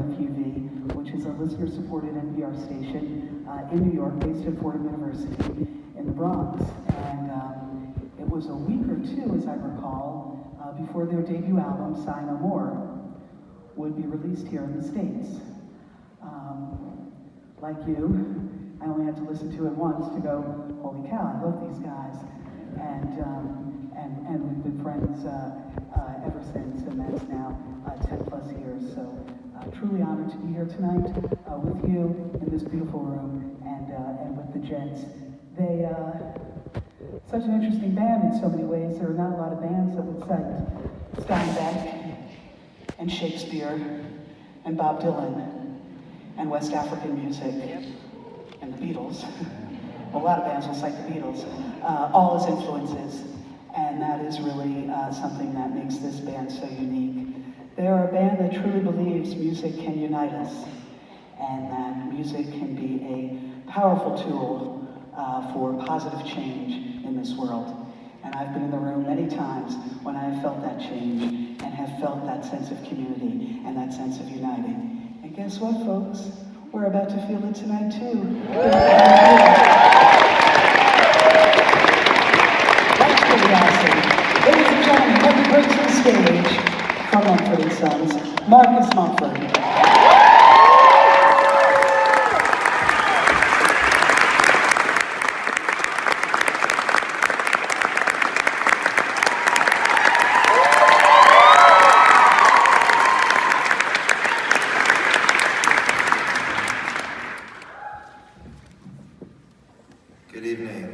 WFUV, which is a listener-supported NPR station in New York, based at Fordham University in the Bronx. And it was a week or two, as I recall, before their debut album, Sigh No More, would be released here in the States. Like you, I only had to listen to it once to go, holy cow, I love these guys. And we've been friends ever since, and that's now 10 plus years. So truly honored to be here tonight with you in this beautiful room and with the gents. They, such an interesting band in so many ways. There are not a lot of bands that would cite Steinbeck and Shakespeare and Bob Dylan and West African music and the Beatles. A lot of bands will cite the Beatles, all as influences, and that is really something that makes this band so unique. They're a band that truly believes music can unite us, and that music can be a powerful tool for positive change in this world. And I've been in the room many times when I have felt that change and have felt that sense of community and that sense of uniting. And guess what, folks? We're about to feel it tonight, too. That's pretty awesome. Ladies and gentlemen, let me bring to the stage from Mumford & Sons, Marcus Mumford. Good evening.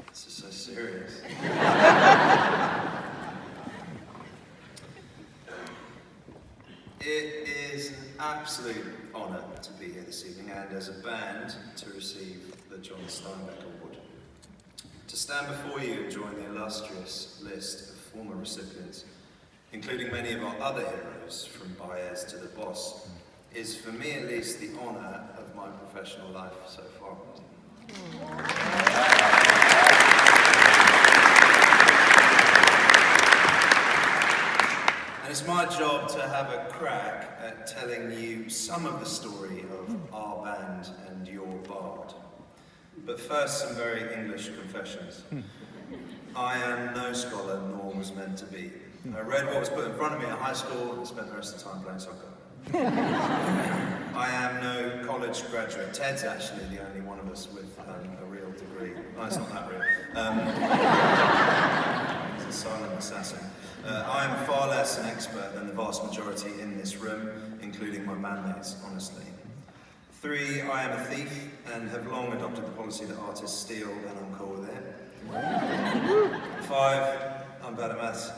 This is so serious. It is an absolute honor to be here this evening and as a band to receive the John Steinbeck Award. To stand before you and join the illustrious list of former recipients, including many of our other heroes from Baez to the Boss, is for me at least the honor of my professional life so far. And it's my job to have a crack at telling you some of the story of our band and your bard. But first, some very English confessions. I am no scholar, nor was meant to be. I read what was put in front of me at high school and spent the rest of the time playing soccer. I am no college graduate. Ted's actually the only one of us with a real degree. No, it's not that real. He's a silent assassin. I am far less an expert than the vast majority in this room, including my bandmates, honestly. 3, I am a thief and have long adopted the policy that artists steal, and I'm cool with it. 5, I'm bad at maths.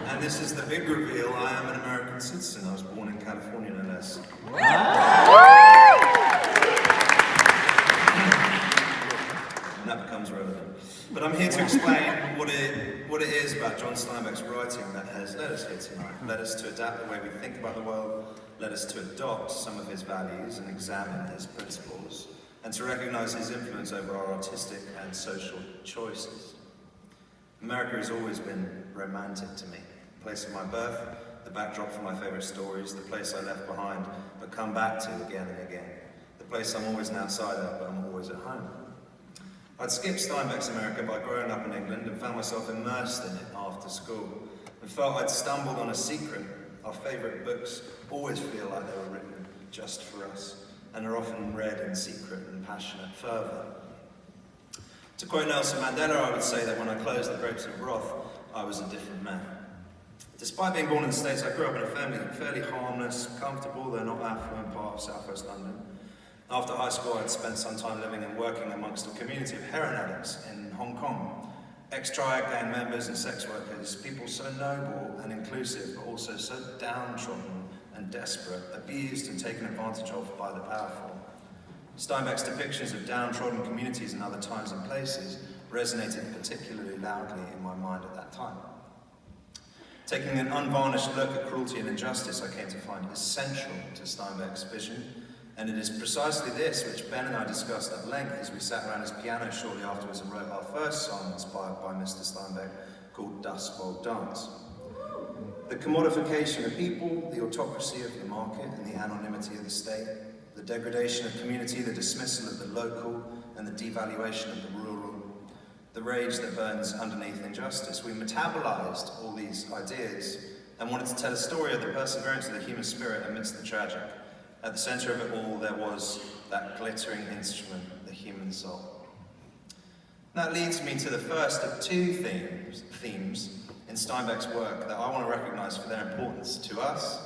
And this is the big reveal, I am an American citizen. I was born in California, no less. And that becomes relevant. But I'm here to explain what it is about John Steinbeck's writing that has led us here tonight, led us to adapt the way we think about the world, led us to adopt some of his values and examine his principles, and to recognize his influence over our artistic and social choices. America has always been romantic to me. The place of my birth, the backdrop for my favorite stories, the place I left behind but come back to again and again. The place I'm always an outsider but I'm always at home. I'd skipped Steinbeck's America by growing up in England and found myself immersed in it after school and felt I'd stumbled on a secret. Our favorite books always feel like they were written just for us and are often read in secret and passionate fervour. To quote Nelson Mandela, I would say that when I closed the grapes of wrath, I was a different man. Despite being born in the States, I grew up in a family fairly harmless, comfortable, though not affluent part of southwest London. After high school, I'd spent some time living and working amongst a community of heroin addicts in Hong Kong. Ex-triad gang members and sex workers, people so noble and inclusive, but also so downtrodden and desperate, abused and taken advantage of by the powerful. Steinbeck's depictions of downtrodden communities in other times and places resonated particularly loudly in my mind at that time. Taking an unvarnished look at cruelty and injustice, I came to find essential to Steinbeck's vision, and it is precisely this which Ben and I discussed at length as we sat around his piano shortly afterwards and wrote our first song inspired by Mr. Steinbeck, called Dust Bowl Dance. The commodification of people, the autocracy of the market and the anonymity of the state, the degradation of community, the dismissal of the local and the devaluation of the rural, the rage that burns underneath injustice. We metabolized all these ideas and wanted to tell a story of the perseverance of the human spirit amidst the tragic. At the center of it all, there was that glittering instrument, the human soul. That leads me to the first of two themes in Steinbeck's work that I want to recognize for their importance to us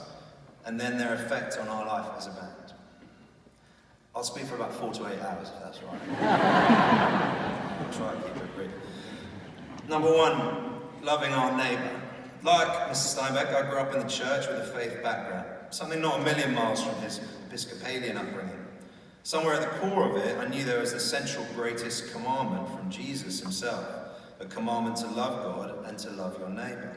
and then their effect on our life as a band. I'll speak for about 4 to 8 hours, if that's right. I'll try and keep it brief. Number one, loving our neighbour. Like Mr. Steinbeck, I grew up in the church with a faith background, something not a million miles from his Episcopalian upbringing. Somewhere at the core of it, I knew there was the central greatest commandment from Jesus himself, a commandment to love God and to love your neighbour.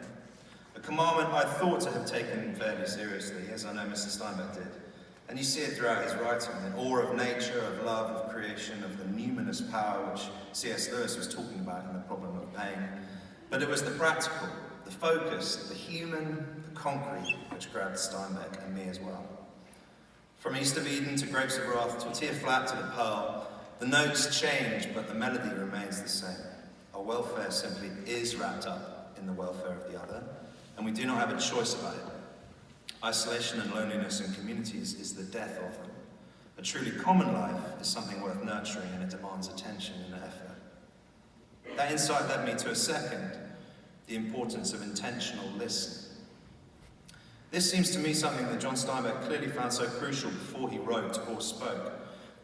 A commandment I thought to have taken fairly seriously, as I know Mr. Steinbeck did. And you see it throughout his writing, an awe of nature, of love, of creation, of the numinous power which C.S. Lewis was talking about in The Problem of Pain. But it was the practical, the focus, the human, the concrete, which grabbed Steinbeck and me as well. From East of Eden to Grapes of Wrath, Tortilla Flat to the Pearl, the notes change, but the melody remains the same. Our welfare simply is wrapped up in the welfare of the other, and we do not have a choice about it. Isolation and loneliness in communities is the death of them. A truly common life is something worth nurturing, and it demands attention and effort. That insight led me to a second, the importance of intentional listening. This seems to me something that John Steinbeck clearly found so crucial before he wrote or spoke,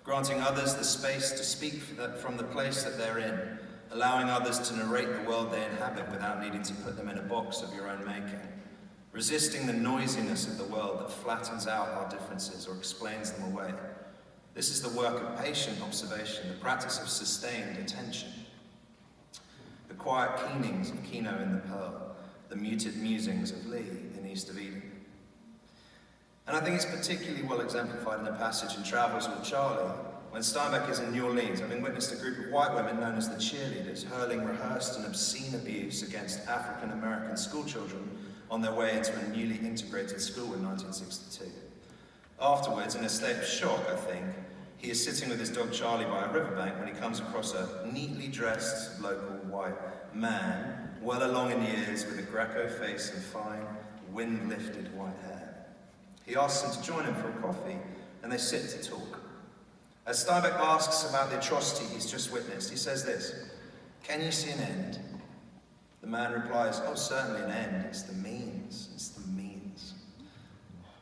granting others the space to speak from the place that they're in, allowing others to narrate the world they inhabit without needing to put them in a box of your own making, resisting the noisiness of the world that flattens out our differences or explains them away. This is the work of patient observation, the practice of sustained attention. The quiet keenings of Kino in the Pearl, the muted musings of Lee in East of Eden. And I think it's particularly well exemplified in a passage in Travels with Charlie, when Steinbeck is in New Orleans, having witnessed a group of white women known as the cheerleaders hurling rehearsed and obscene abuse against African American schoolchildren on their way into a newly integrated school in 1962. Afterwards, in a state of shock, I think, he is sitting with his dog Charlie by a riverbank when he comes across a neatly dressed local white man, well along in years with a Greco face and fine, wind-lifted white hair. He asks him to join him for a coffee, and they sit to talk. As Steinbeck asks about the atrocity he's just witnessed, he says this: "Can you see an end?" The man replies, "Oh, certainly an end. It's the means. It's the means.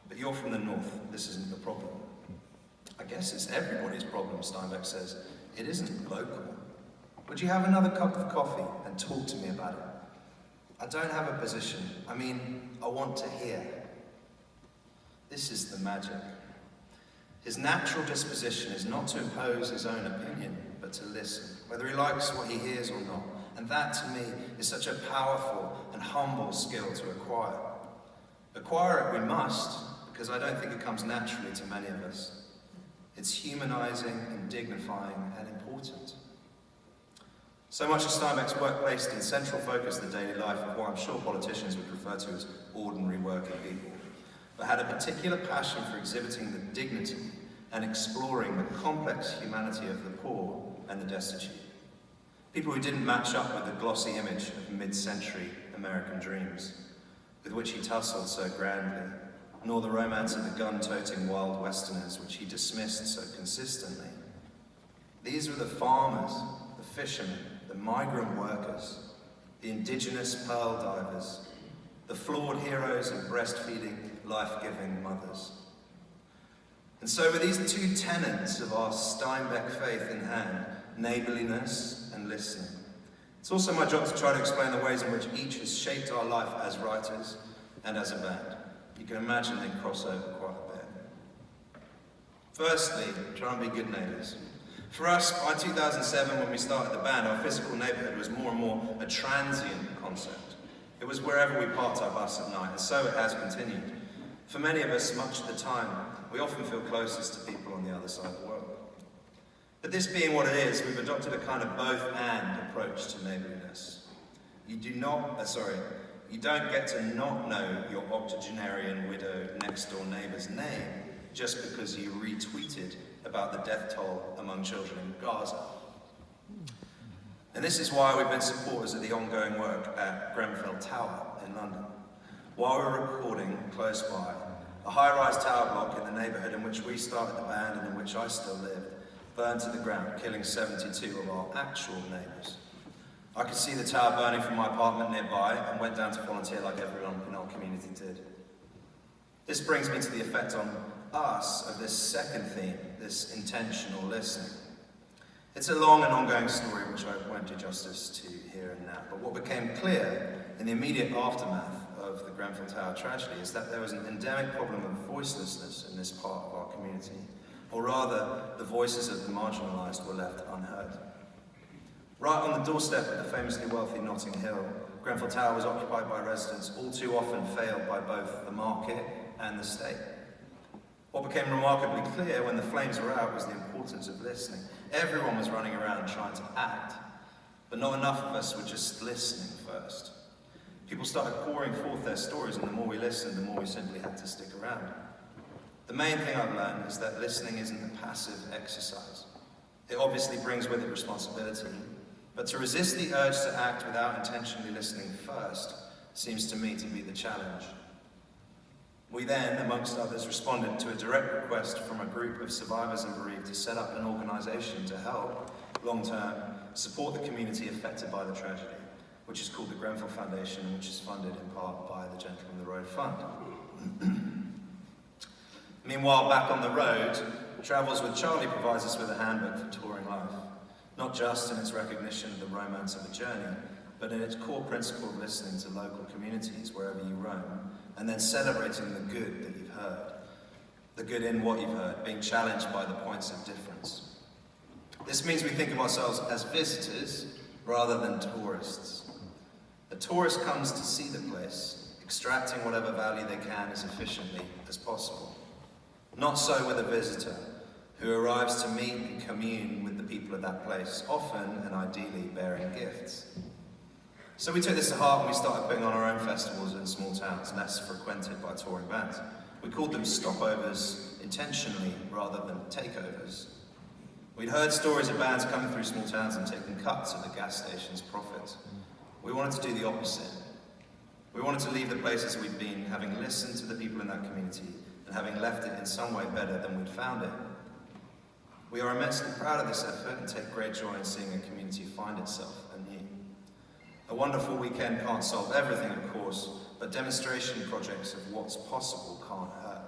But you're from the north. This isn't the problem." "I guess it's everybody's problem," Steinbeck says. "It isn't local. Would you have another cup of coffee and talk to me about it? I don't have a position. I mean, I want to hear." This is the magic. His natural disposition is not to impose his own opinion, but to listen, whether he likes what he hears or not. And that, to me, is such a powerful and humble skill to acquire. Acquire it we must, because I don't think it comes naturally to many of us. It's humanizing and dignifying and important. So much of Steinbeck's work placed in central focus the daily life of what I'm sure politicians would refer to as ordinary working people, but had a particular passion for exhibiting the dignity and exploring the complex humanity of the poor and the destitute. People who didn't match up with the glossy image of mid-century American dreams, with which he tussled so grandly, nor the romance of the gun-toting wild westerners which he dismissed so consistently. These were the farmers, the fishermen, the migrant workers, the indigenous pearl divers, the flawed heroes and breastfeeding, life-giving mothers. And so with these two tenets of our Steinbeck faith in hand, neighborliness and listening, it's also my job to try to explain the ways in which each has shaped our life as writers and as a band. You can imagine they cross over quite a bit. Firstly, try and be good neighbors. For us, by 2007, when we started the band, our physical neighborhood was more and more a transient concept. It was wherever we parked our bus at night, and so it has continued. For many of us, much of the time, we often feel closest to people on the other side of the world. But this being what it is, we've adopted a kind of both-and approach to neighborliness. You You don't get to not know your octogenarian widow next door neighbour's name just because you retweeted about the death toll among children in Gaza. And this is why we've been supporters of the ongoing work at Grenfell Tower in London. While we were recording close by, a high-rise tower block in the neighbourhood in which we started the band and in which I still lived burned to the ground, killing 72 of our actual neighbours. I could see the tower burning from my apartment nearby and went down to volunteer like everyone in our community did. This brings me to the effect on us of this second theme, this intentional listening. It's a long and ongoing story which I won't do justice to here and now, but what became clear in the immediate aftermath of the Grenfell Tower tragedy is that there was an endemic problem of voicelessness in this part of our community, or rather, the voices of the marginalised were left unheard. Right on the doorstep of the famously wealthy Notting Hill, Grenfell Tower was occupied by residents all too often failed by both the market and the state. What became remarkably clear when the flames were out was the importance of listening. Everyone was running around trying to act, but not enough of us were just listening first. People started pouring forth their stories, and the more we listened, the more we simply had to stick around. The main thing I've learned is that listening isn't a passive exercise. It obviously brings with it responsibility, but to resist the urge to act without intentionally listening first seems to me to be the challenge. We then, amongst others, responded to a direct request from a group of survivors and bereaved to set up an organisation to help, long-term, support the community affected by the tragedy, which is called the Grenfell Foundation, and which is funded in part by the Gentleman on the Road Fund. Meanwhile, back on the road, Travels with Charlie provides us with a handbook for touring life, not just in its recognition of the romance of a journey, but in its core principle of listening to local communities wherever you roam, and then celebrating the good that you've heard, the good in what you've heard, being challenged by the points of difference. This means we think of ourselves as visitors rather than tourists. A tourist comes to see the place, extracting whatever value they can as efficiently as possible. Not so with a visitor, who arrives to meet and commune with the people of that place, often and ideally bearing gifts. So we took this to heart when we started putting on our own festivals in small towns, less frequented by touring bands. We called them stopovers intentionally rather than takeovers. We'd heard stories of bands coming through small towns and taking cuts of the gas station's profits. We wanted to do the opposite. We wanted to leave the places we'd been, having listened to the people in that community and having left it in some way better than we'd found it. We are immensely proud of this effort and take great joy in seeing a community find itself anew. A wonderful weekend can't solve everything, of course, but demonstration projects of what's possible can't hurt.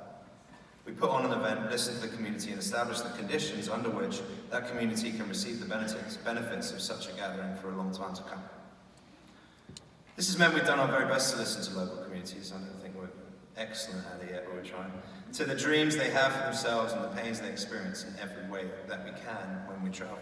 We put on an event, listen to the community, and establish the conditions under which that community can receive the benefits of such a gathering for a long time to come. This has meant we've done our very best to listen to local communities. I don't think we're excellent at it yet, but we're trying. To the dreams they have for themselves and the pains they experience in every way that we can when we travel.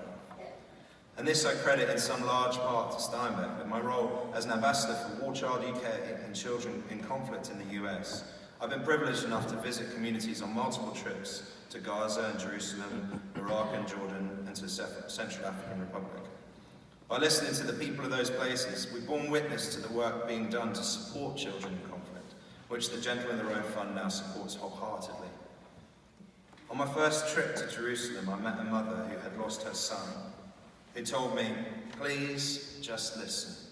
And this I credit in some large part to Steinbeck, with my role as an ambassador for War Child UK and children in conflict in the US. I've been privileged enough to visit communities on multiple trips to Gaza and Jerusalem, Iraq and Jordan, and to the Central African Republic. By listening to the people of those places, we've borne witness to the work being done to support children in conflict, which the Gentleman on the Road Fund now supports wholeheartedly. On my first trip to Jerusalem, I met a mother who had lost her son, who told me, please just listen.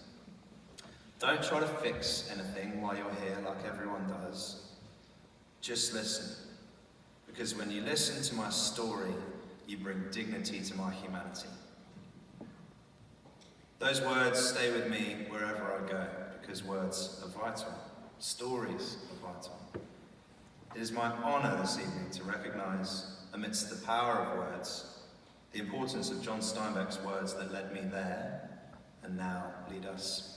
Don't try to fix anything while you're here like everyone does. Just listen. Because when you listen to my story, you bring dignity to my humanity. Those words stay with me wherever I go, because words are vital. Stories are vital. It is my honour this evening to recognise, amidst the power of words, the importance of John Steinbeck's words that led me there and now lead us